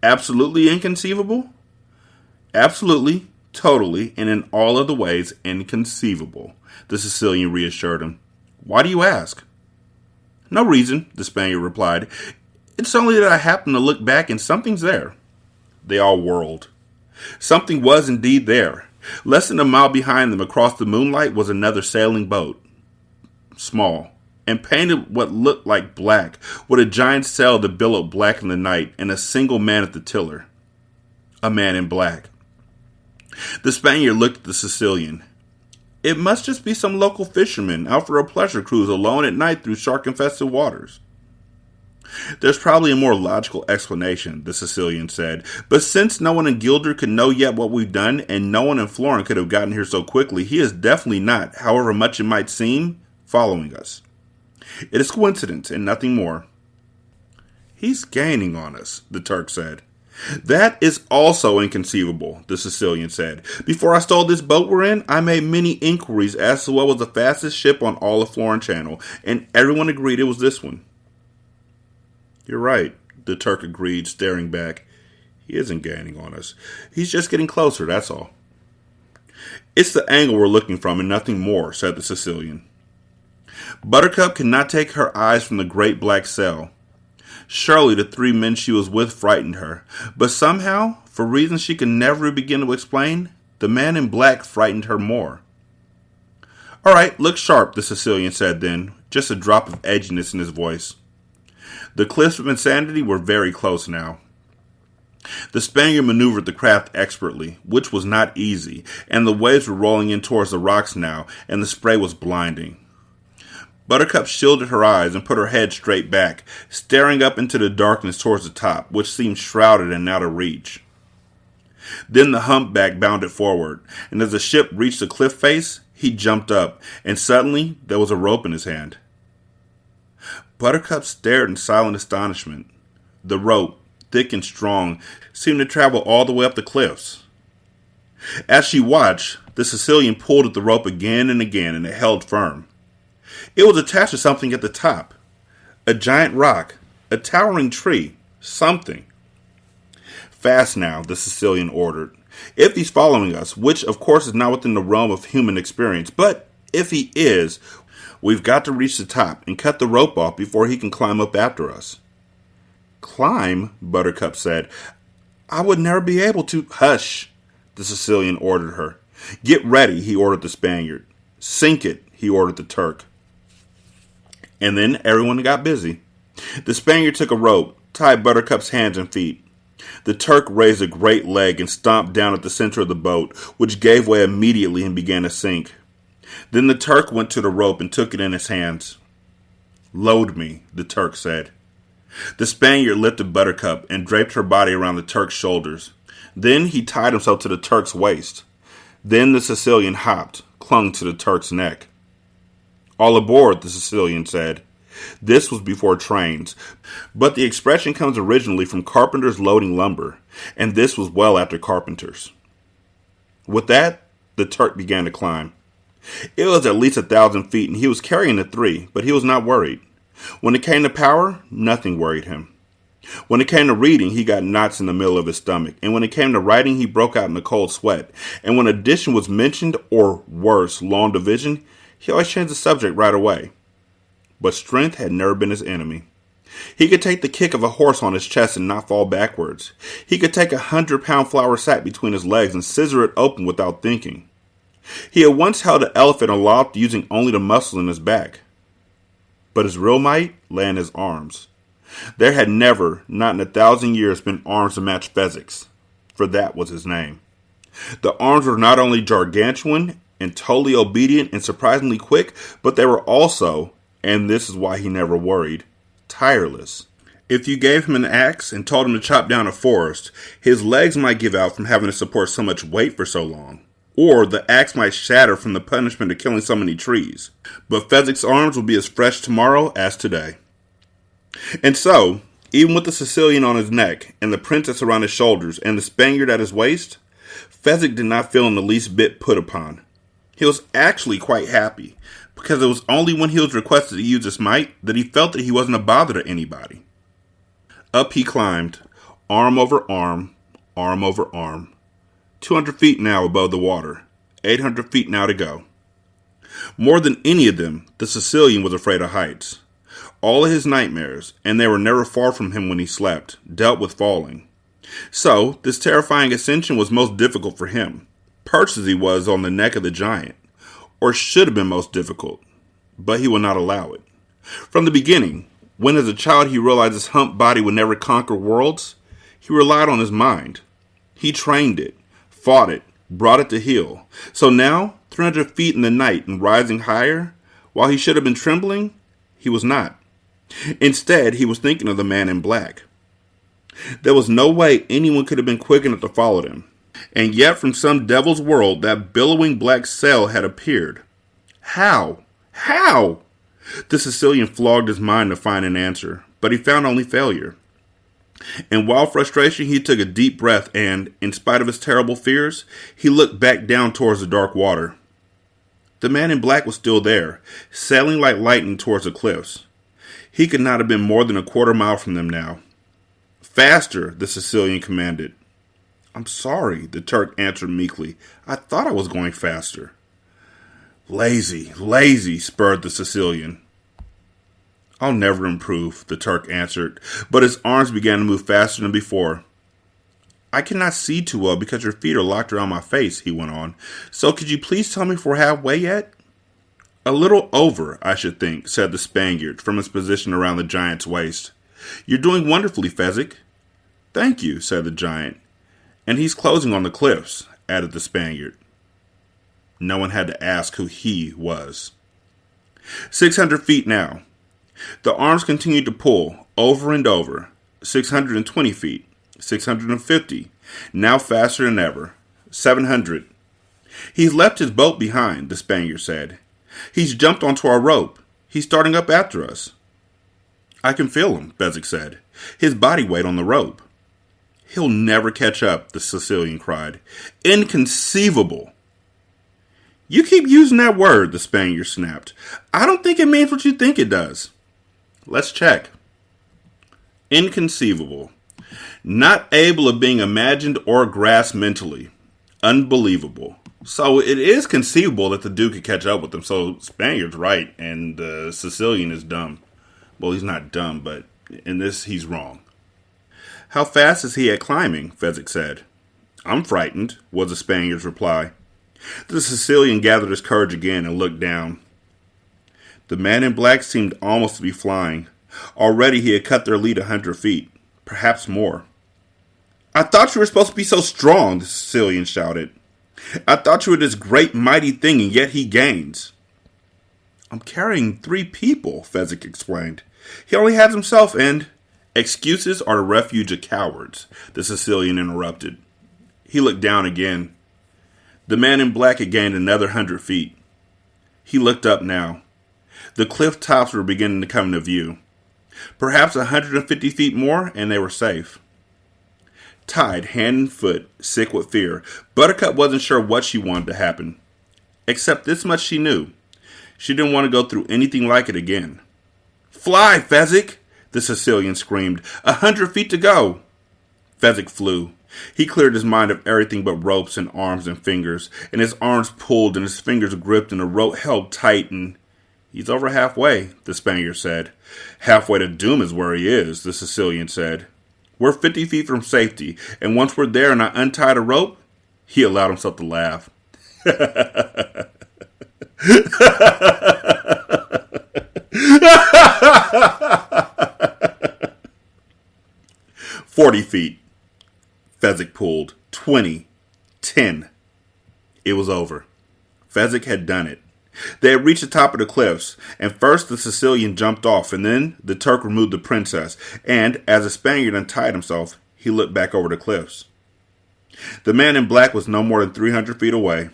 Absolutely inconceivable? Absolutely, totally, and in all other ways inconceivable, the Sicilian reassured him. Why do you ask? No reason, the Spaniard replied. It's only that I happened to look back and something's there. They all whirled. Something was indeed there. Less than a mile behind them across the moonlight was another sailing boat. Small, and painted what looked like black, with a giant sail that billowed black in the night, and a single man at the tiller. A man in black. The Spaniard looked at the Sicilian. It must just be some local fisherman out for a pleasure cruise alone at night through shark-infested waters. There's probably a more logical explanation, the Sicilian said, but since no one in Gilder could know yet what we've done, and no one in Florin could have gotten here so quickly, he is definitely not, however much it might seem, following us. It is coincidence and nothing more. He's gaining on us, the Turk said. That is also inconceivable, the Sicilian said. Before I stole this boat we're in, I made many inquiries as to what was the fastest ship on all of Florin Channel, and everyone agreed it was this one. You're right, the Turk agreed, staring back. He isn't gaining on us. He's just getting closer, that's all. It's the angle we're looking from and nothing more, said the Sicilian. Buttercup could not take her eyes from the great black sail. Surely the 3 men she was with frightened her, but somehow, for reasons she could never begin to explain, the man in black frightened her more. All right, look sharp, the Sicilian said then, just a drop of edginess in his voice. The cliffs of insanity were very close now. The Spaniard maneuvered the craft expertly, which was not easy, and the waves were rolling in towards the rocks now, and the spray was blinding. Buttercup shielded her eyes and put her head straight back, staring up into the darkness towards the top, which seemed shrouded and out of reach. Then the humpback bounded forward, and as the ship reached the cliff face, he jumped up, and suddenly there was a rope in his hand. Buttercup stared in silent astonishment. The rope, thick and strong, seemed to travel all the way up the cliffs. As she watched, the Sicilian pulled at the rope again and again, and it held firm. It was attached to something at the top. A giant rock, a towering tree, something. Fast now, the Sicilian ordered. If he's following us, which of course is not within the realm of human experience, but if he is, we've got to reach the top and cut the rope off before he can climb up after us. Climb, Buttercup said. I would never be able to. Hush, the Sicilian ordered her. Get ready, he ordered the Spaniard. Sink it, he ordered the Turk. And then everyone got busy. The Spaniard took a rope, tied Buttercup's hands and feet. The Turk raised a great leg and stomped down at the center of the boat, which gave way immediately and began to sink. Then the Turk went to the rope and took it in his hands. Load me, the Turk said. The Spaniard lifted Buttercup and draped her body around the Turk's shoulders. Then he tied himself to the Turk's waist. Then the Sicilian hopped, clung to the Turk's neck. All aboard, the Sicilian said. This was before trains, but the expression comes originally from carpenters loading lumber, and this was well after carpenters. With that, the Turk began to climb. It was at least 1,000 feet, and he was carrying the 3, but he was not worried. When it came to power, nothing worried him. When it came to reading, he got knots in the middle of his stomach, and when it came to writing, he broke out in a cold sweat, and when addition was mentioned, or worse, long division, he always changed the subject right away. But strength had never been his enemy. He could take the kick of a horse on his chest and not fall backwards. He could take 100-pound flour sack between his legs and scissor it open without thinking. He had once held an elephant aloft using only the muscles in his back. But his real might lay in his arms. There had never, not in 1,000 years, been arms to match Fezzik's, for that was his name. The arms were not only gargantuan and totally obedient and surprisingly quick, but they were also, and this is why he never worried, tireless. If you gave him an axe and told him to chop down a forest, his legs might give out from having to support so much weight for so long. Or the axe might shatter from the punishment of killing so many trees. But Fezzik's arms would be as fresh tomorrow as today. And so, even with the Sicilian on his neck, and the princess around his shoulders, and the Spaniard at his waist, Fezzik did not feel in the least bit put upon. He was actually quite happy, because it was only when he was requested to use his might that he felt that he wasn't a bother to anybody. Up he climbed, arm over arm over arm. 200 feet now above the water, 800 feet now to go. More than any of them, the Sicilian was afraid of heights. All of his nightmares, and they were never far from him when he slept, dealt with falling. So, this terrifying ascension was most difficult for him, perched as he was on the neck of the giant, or should have been most difficult, but he would not allow it. From the beginning, when as a child he realized his humped body would never conquer worlds, he relied on his mind. He trained it, fought it, brought it to heel. So now, 300 feet in the night and rising higher, while he should have been trembling, he was not. Instead, he was thinking of the man in black. There was no way anyone could have been quick enough to follow them. And yet from some devil's world, that billowing black sail had appeared. How? How? The Sicilian flogged his mind to find an answer, but he found only failure. In wild frustration, he took a deep breath and, in spite of his terrible fears, he looked back down towards the dark water. The man in black was still there, sailing like lightning towards the cliffs. He could not have been more than a quarter mile from them now. Faster, the Sicilian commanded. I'm sorry, the Turk answered meekly. I thought I was going faster. Lazy, spurred the Sicilian. I'll never improve, the Turk answered, but his arms began to move faster than before. I cannot see too well because your feet are locked around my face, he went on. So could you please tell me if we're halfway yet? A little over, I should think, said the Spaniard from his position around the giant's waist. You're doing wonderfully, Fezzik. Thank you, said the giant. And he's closing on the cliffs, added the Spaniard. No one had to ask who he was. 600 feet now. The arms continued to pull, over and over. 620 feet. 650. Now faster than ever. 700. He's left his boat behind, the Spaniard said. He's jumped onto our rope. He's starting up after us. I can feel him, Fezzik said. His body weight on the rope. He'll never catch up, the Sicilian cried. Inconceivable. You keep using that word, the Spaniard snapped. I don't think it means what you think it does. Let's check. Inconceivable. Not able of being imagined or grasped mentally. Unbelievable. So it is conceivable that the dude could catch up with him. So Spaniard's right, and the Sicilian is dumb. Well, he's not dumb, but in this, he's wrong. How fast is he at climbing? Fezzik said. I'm frightened, was the Spaniard's reply. The Sicilian gathered his courage again and looked down. The man in black seemed almost to be flying. Already he had cut their lead 100 feet, perhaps more. I thought you were supposed to be so strong, the Sicilian shouted. I thought you were this great mighty thing, and yet he gains. I'm carrying 3 people, Fezzik explained. He only has himself and... Excuses are the refuge of cowards, the Sicilian interrupted. He looked down again. The man in black had gained another 100 feet. He looked up now. The cliff tops were beginning to come into view. Perhaps 150 feet more, and they were safe. Tied hand and foot, sick with fear, Buttercup wasn't sure what she wanted to happen. Except this much she knew. She didn't want to go through anything like it again. Fly, Fezzik! The Sicilian screamed. 100 feet to go! Fezzik flew. He cleared his mind of everything but ropes and arms and fingers, and his arms pulled and his fingers gripped and the rope held tight and... He's over halfway, the Spaniard said. Halfway to doom is where he is, the Sicilian said. We're 50 feet from safety, and once we're there and I untie the rope, he allowed himself to laugh. 40 feet. Fezzik pulled. 20. 10. It was over. Fezzik had done it. They had reached the top of the cliffs, and first the Sicilian jumped off, and then the Turk removed the princess, and as the Spaniard untied himself, he looked back over the cliffs. The man in black was no more than 300 feet away.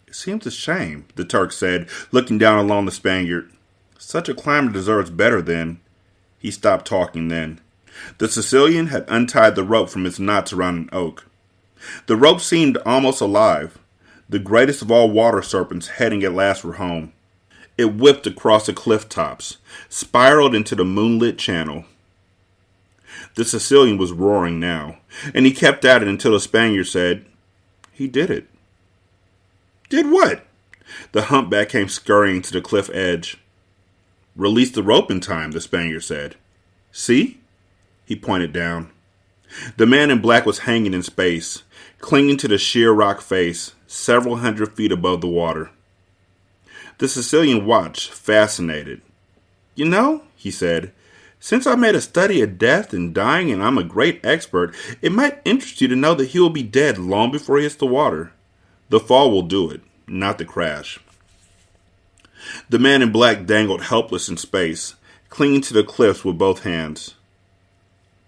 It seems a shame, the Turk said, looking down along the Spaniard. Such a climber deserves better than... He stopped talking then. The Sicilian had untied the rope from its knots around an oak. The rope seemed almost alive. The greatest of all water serpents heading at last for home. It whipped across the cliff tops, spiraled into the moonlit channel. The Sicilian was roaring now, and he kept at it until the Spaniard said, He did it. Did what? The humpback came scurrying to the cliff edge. Release the rope in time, the Spaniard said. See? He pointed down. The man in black was hanging in space, clinging to the sheer rock face, several hundred feet above the water. The Sicilian watched, fascinated. You know, he said, since I made a study of death and dying and I'm a great expert, it might interest you to know that he will be dead long before he hits the water. The fall will do it, not the crash. The man in black dangled helpless in space, clinging to the cliffs with both hands.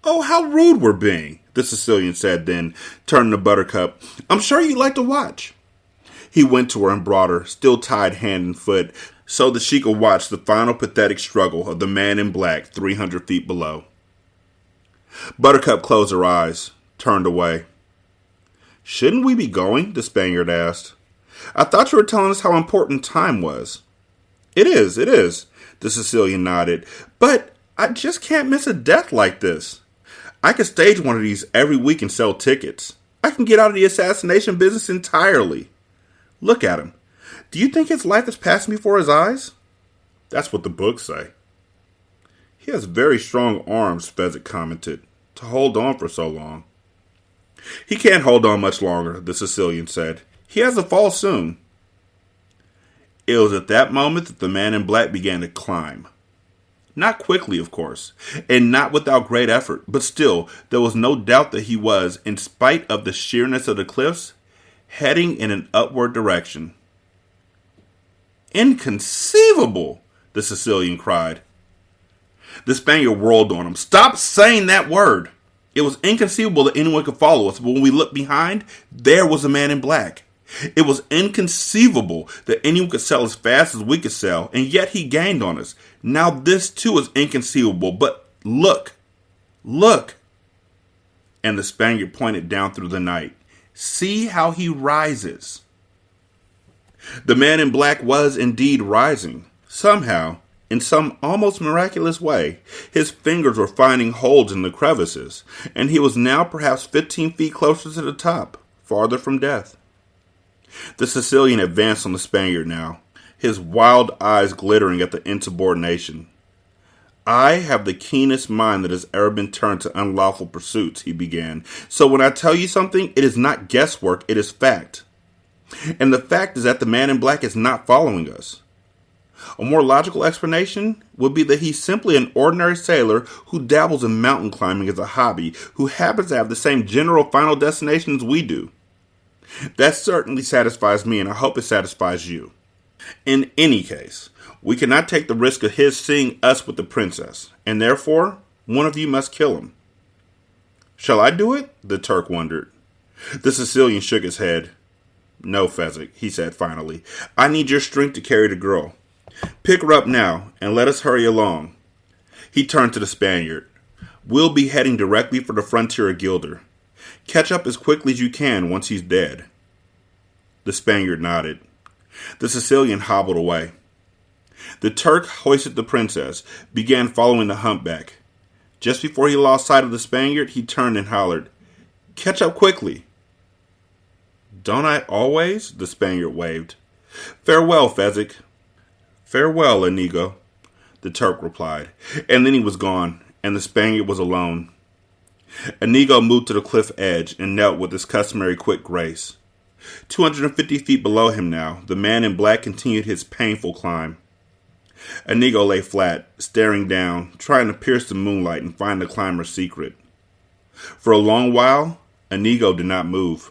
Oh, how rude we're being, the Sicilian said then, turning to Buttercup. I'm sure you'd like to watch. He went to her and brought her, still tied hand and foot, so that she could watch the final pathetic struggle of the man in black 300 feet below. Buttercup closed her eyes, turned away. Shouldn't we be going? The Spaniard asked. I thought you were telling us how important time was. It is, the Sicilian nodded. But I just can't miss a death like this. I could stage one of these every week and sell tickets. I can get out of the assassination business entirely. Look at him. Do you think his life is passing before his eyes? That's what the books say. He has very strong arms, Fezzik commented, to hold on for so long. He can't hold on much longer, the Sicilian said. He has to fall soon. It was at that moment that the man in black began to climb. Not quickly, of course, and not without great effort, but still, there was no doubt that he was, in spite of the sheerness of the cliffs, heading in an upward direction. Inconceivable, the Sicilian cried. The Spaniard whirled on him. Stop saying that word. It was inconceivable that anyone could follow us, but when we looked behind, there was a man in black. It was inconceivable that anyone could sell as fast as we could sell, and yet he gained on us. Now this too is inconceivable, but look. And the Spaniard pointed down through the night. See how he rises. The man in black was indeed rising. Somehow, in some almost miraculous way, his fingers were finding holes in the crevices, and he was now perhaps 15 feet closer to the top, farther from death. The Sicilian advanced on the Spaniard now, his wild eyes glittering at the insubordination. I have the keenest mind that has ever been turned to unlawful pursuits, he began. So when I tell you something, it is not guesswork, it is fact. And the fact is that the man in black is not following us. A more logical explanation would be that he's simply an ordinary sailor who dabbles in mountain climbing as a hobby, who happens to have the same general final destination as we do. That certainly satisfies me, and I hope it satisfies you. In any case, we cannot take the risk of his seeing us with the princess, and therefore, one of you must kill him. Shall I do it? The Turk wondered. The Sicilian shook his head. No, Fezzik, he said finally. I need your strength to carry the girl. Pick her up now, and let us hurry along. He turned to the Spaniard. We'll be heading directly for the frontier of Gilder. Catch up as quickly as you can once he's dead. The Spaniard nodded. The Sicilian hobbled away. The Turk hoisted the princess, began following the humpback. Just before he lost sight of the Spaniard, he turned and hollered, Catch up quickly. Don't I always? The Spaniard waved. Farewell, Fezzik. Farewell, Inigo, the Turk replied, and then he was gone, and the Spaniard was alone. Inigo moved to the cliff edge and knelt with his customary quick grace. 250 feet below him now, the man in black continued his painful climb. Inigo lay flat, staring down, trying to pierce the moonlight and find the climber's secret. For a long while, Inigo did not move.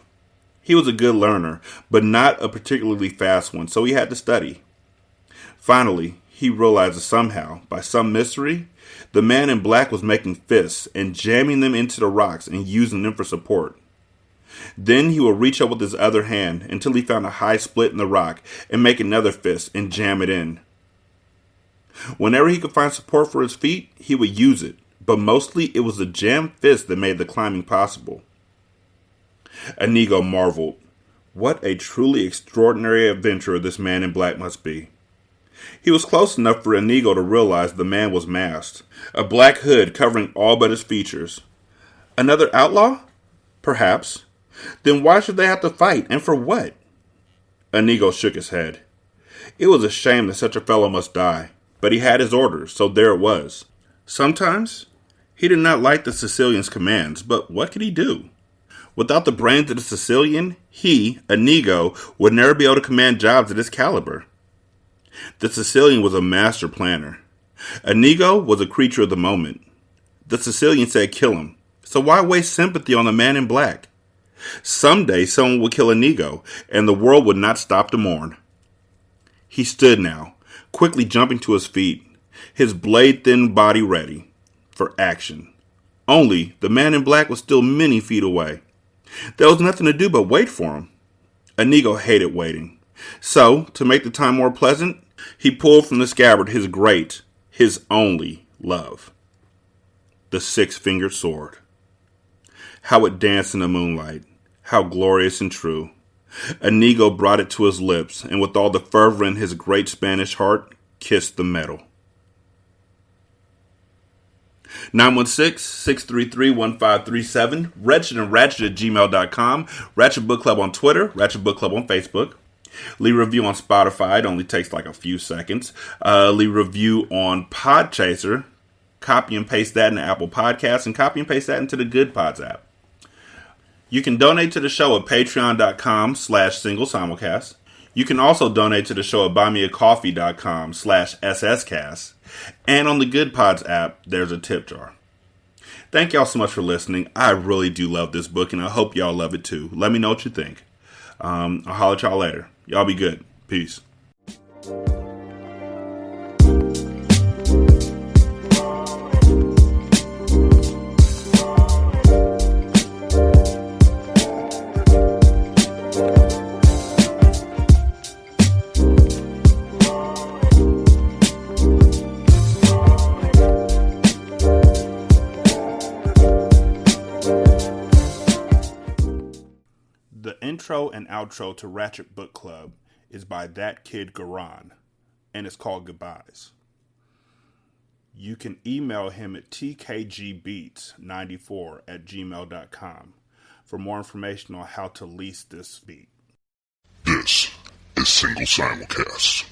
He was a good learner, but not a particularly fast one, so he had to study. Finally, he realized that somehow, by some mystery, the man in black was making fists and jamming them into the rocks and using them for support. Then he would reach up with his other hand until he found a high split in the rock and make another fist and jam it in. Whenever he could find support for his feet, he would use it, but mostly it was the jammed fist that made the climbing possible. Inigo marveled. What a truly extraordinary adventurer this man in black must be. He was close enough for Inigo to realize the man was masked, a black hood covering all but his features. Another outlaw? Perhaps. Then why should they have to fight, and for what? Inigo shook his head. It was a shame that such a fellow must die, but he had his orders, so there it was. Sometimes he did not like the Sicilian's commands, but what could he do? Without the brains of the Sicilian, he, Inigo, would never be able to command jobs of this caliber. The Sicilian was a master planner. Inigo was a creature of the moment. The Sicilian said kill him, so why waste sympathy on the man in black? Someday someone would kill Inigo, and the world would not stop to mourn. He stood now, quickly jumping to his feet, his blade-thin body ready for action. Only the man in black was still many feet away. There was nothing to do but wait for him. Inigo hated waiting. So, to make the time more pleasant, he pulled from the scabbard his great, his only love. The six-fingered sword. How it danced in the moonlight. How glorious and true. Inigo brought it to his lips, and with all the fervor in his great Spanish heart, kissed the metal. 916-633-1537, ratchetandratchet@gmail.com, Ratchet Book Club on Twitter, Ratchet Book Club on Facebook. Leave a review on Spotify. It only takes like a few seconds. Leave a review on Podchaser. Copy and paste that into Apple Podcasts and copy and paste that into the Good Pods app. You can donate to the show at patreon.com/singlesimulcast. You can also donate to the show at buymeacoffee.com/sscast. And on the Good Pods app, there's a tip jar. Thank y'all so much for listening. I really do love this book, and I hope y'all love it too. Let me know what you think. I'll holler at y'all later. Y'all be good. Peace. The intro and outro to Ratchet Book Club is by That Kid Garan, and it's called Goodbyes. You can email him at tkgbeats94@gmail.com for more information on how to lease this beat. This is Single Simulcast.